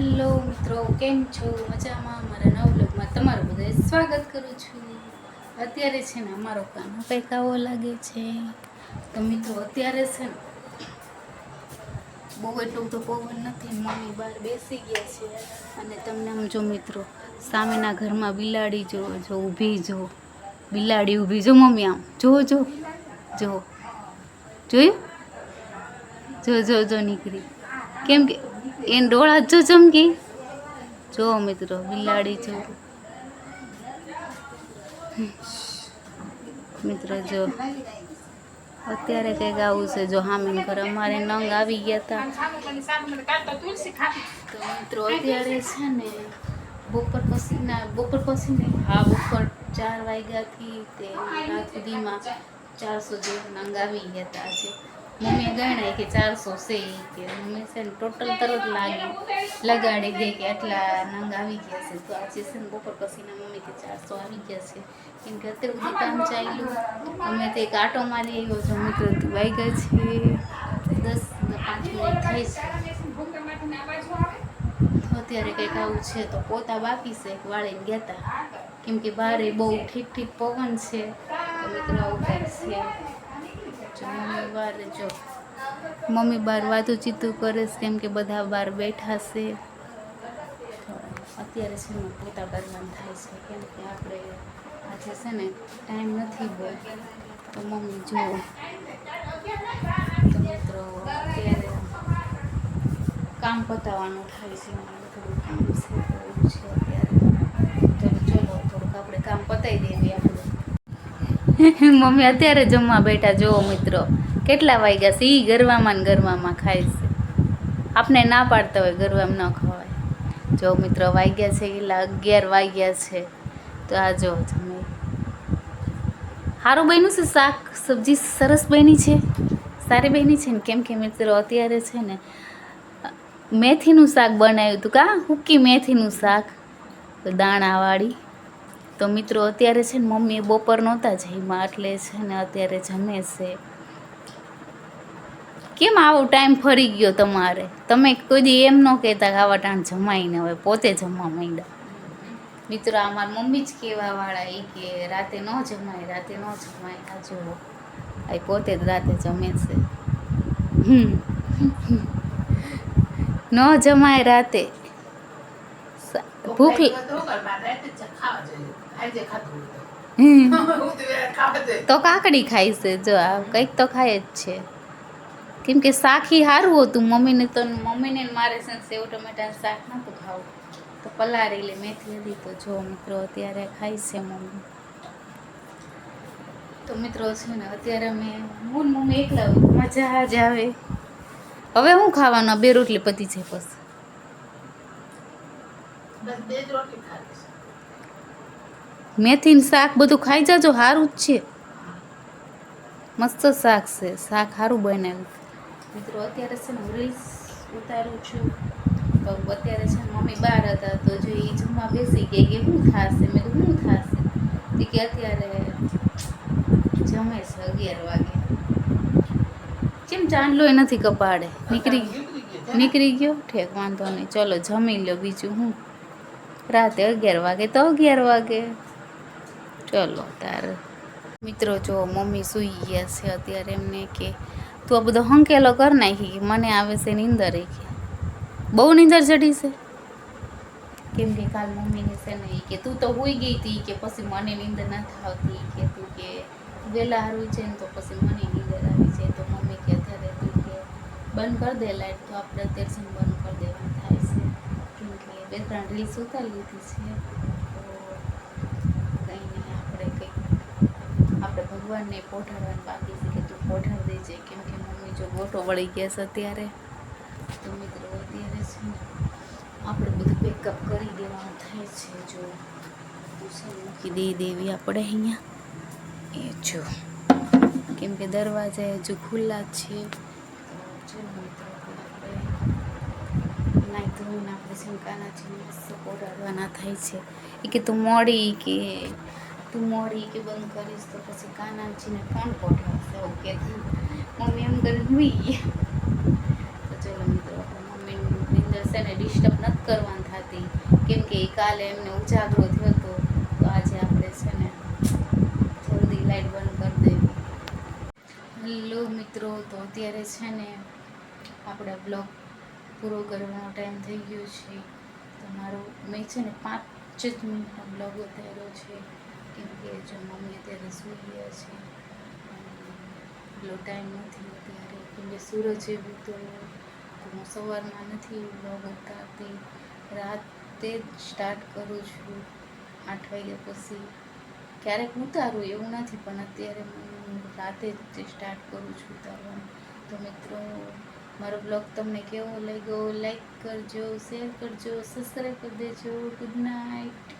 Hello મિત્રો, કેમ છો? મજામાં? મારા નવા બ્લોગમાં તમારું બધાય સ્વાગત કરું છું. અત્યારે છે ને અમારો કાનો કંઈક આવો લાગે છે. તો મિત્રો અત્યારે છે ને બહુ એટલું તો પવન નથી. મમ્મી બહાર બેસી ગયા છે અને તમને આમ જો મિત્રો સામેના ઘરમાં બિલાડી જો ઊભી જો બિલાડી ઊભી જો મમ્મી આમ જો જોયું જો નીકળી કેમ કે એને ડોળા જો ચમકી જો મિત્રો બિલાડી જો મિત્રો જો અત્યારે કંઈક આવું છે. જો હામે ઘર અમારે નંગ આવી ગયા હતા. તો મિત્રો અત્યારે છે ને બપોર પછી ને બપોર 4 વાગ્યાથી તે રાત સુધીમાં 400 જેવા નંગ આવી ગયા હતા. આજે મમ્મીએ ગણાય કે 400 છે કે મમ્મી છે ને ટોટલ તરત લગાડી દે કે આટલા નંગ આવી ગયા છે. તો આજે છે ને બપોર પછીના મમ્મી કે 400 આવી ગયા છે. કેમ કે અત્યારે બધું કામ ચાલ્યું. અમે તે કાંટો મારી આવ્યો છો મિત્રો. વાગ્યા છે 10-5 મિનિટ થઈ છે. અત્યારે કંઈક આવું છે. તો પોતા બાકી છે વાળીને ગયા હતા. કેમ કે બારે બહુ ઠીક પવન છે. તો મિત્રો આવું કંઈક છે. મમ્મી બહાર વાતું ચીતું કરે છે. કેમ કે બધા બહાર બેઠા છે. અત્યારે છે ને પોતા કરવાનું થાય છે. કેમ કે આપણે આજે છે ને ટાઈમ નથી બહુ. તો મમ્મી જુઓ તો મિત્રો અત્યારે કામ પતાવવાનું થાય છે. થોડું કામ છે અત્યારે. તો ચલો થોડુંક આપણે કામ પતાવી દઈએ આપણે. મમ્મી અત્યારે જમવા બેઠા. જુઓ મિત્રો કેટલા વાગ્યા છે. ઈ ગરવામાં ખાય છે. આપણે ના પાડતા હોય ગરવામાં ન ખવાય. જો મિત્રો વાગ્યા છે કેટલા 11 વાગ્યા છે. તો આ જો જમે સારું બન્યું છે. શાક સબ્જી સરસ બની છે. સારી બની છે ને. કેમ કે મિત્રો અત્યારે છે ને મેથીનું શાક બનાવ્યું હતું. હુક્કી મેથીનું શાક દાણાવાળી. તો મિત્રો અત્યારે છે ને મમ્મીએ બપોર નહોતા જમ્યા એટલે છે ને અત્યારે જમે છે. કેમ આવો ટાઈમ ફરી ગયો તમારે? તમે કોઈ દી એમ ન કહેતા કે આવા ટાઈમ જમાય ને હવે પોતે જમવા માંડ્યા. મિત્રો અમારા મમ્મી જ કહેવાવાળા એ કે રાતે ન જમાય. આ જુઓ આ પોતે જ રાતે જમે છે. ન જમાય રાતે. ભૂખ તો કાકડી ખાય છે. જો આ કંઈક તો ખાય જ છે. કેમ કે શાક સારું હતું. મમ્મીને મારે છે સેવ ટમેટાનું શાક નહોતું ખાવું. તો પલાળી લે મેથી હતી. તો જો મિત્રો અત્યારે ખાય છે મમ્મી. તો મિત્રો છે ને અત્યારે હું મમ્મી એકલા મજા જ આવે. હવે શું ખાવાનું? 2 રોટલી પતી છે. પછી મેથીનું શાક બધું ખાઈ જાજો. સારું જ છે. મસ્ત શાક છે. શાક સારું બનાવ્યું. મિત્રો અત્યારે છે ને રીલ્સ ઉતારું છું. તો અત્યારે છે ને મમ્મી બહાર હતા. તો જો એ જમવા બેસી ગઈ કે શું થશે? મેં તો શું થશે? કે અત્યારે જમે છે 11 વાગે. કેમ ચાંદલો નથી કપાડે? નીકળી ગયો. ઠેક વાંધો નહીં. ચલો જમી લો. બીજું હું રાતે 11 વાગે તો 11 વાગે. ચલો તારે મિત્રો જો મમ્મી સૂઈ ગયા છે અત્યારે. એમને કે તું આ બધો હંકેલો કરી નાખી કે મને આવે છે નીંદર. કે બહુ નીંદર ચડી છે. કેમ કે કાલ મમ્મીને છે ને કે તું તો હોઈ ગઈ હતી કે પછી મને નીંદર નથી આવતી. કે તું કે વહેલા હારું છે ને તો પછી મને નીંદર આવી જાય. તો મમ્મી કે અત્યારે તું કે બંધ કરી દે લાઈટ. તો આપણે અત્યારે છે બંધ કરી દેવાનું થાય છે. કેમ કે 2-3 રીલ્સ ઉતારી લીધી છે. આપણે ભગવાનને પોઢાડવાનું બાકી છે કે તું પોઢાડી દેજે. કેમ કે મમ્મી જો ગોટો વળી ગયા છે અત્યારે. તો મિત્રો અત્યારે છે ને આપણે બધું પેકઅપ કરી દેવાનું થાય છે. જો મૂકી દેવી આપણે અહીંયા એ જો. કેમ કે દરવાજા હજુ ખુલ્લા છે. તો ચલો મિત્રો આપણે નાઈ ધોઈને આપણે શંકાનાજીને પોઢાડવાના થાય છે. એ કે તું મોડી કે બંધ કરીશ તો પછી કાનાજીને કોણ પોઢાડશે? ઓકે મમ્મી એમ કરીને હુઈ ગયા. તો ચલો મિત્રો આપણે મમ્મીની નીંદર છે ને ડિસ્ટર્બ નથી કરવાની થતી, કેમ કે કાલે એમને ઉજાગરો થયો હતો. તો આજે આપણે છે ને જલ્દી લાઈટ બંધ કરી દેવી. હેલો મિત્રો, તો અત્યારે છે ને આપણા બ્લોગ પૂરો કરવાનો ટાઈમ થઈ ગયો છે. તો મેં છે ને 5 જ મિનિટનો બ્લોગ ઉતાર્યો છે, કેમ કે જો મમ્મી અત્યારે સૂઈ ગયા છે. એટલો ટાઈમ નથી અત્યારે, કેમ કે સૂરજ એવું તો હું સવારમાં નથી બ્લોગ ઉતારતી, રાતે જ સ્ટાર્ટ કરું છું 8 વાગ્યા પછી. ક્યારેક ઉતારું એવું નથી, પણ અત્યારે હું રાતે જ સ્ટાર્ટ કરું છું ઉતારવાનું. તો મિત્રો, મારો બ્લોગ તમને કેવો લાગ્યો લાઈક કરજો, શેર કરજો, સબસ્ક્રાઈબ કરી દેજો. Good night.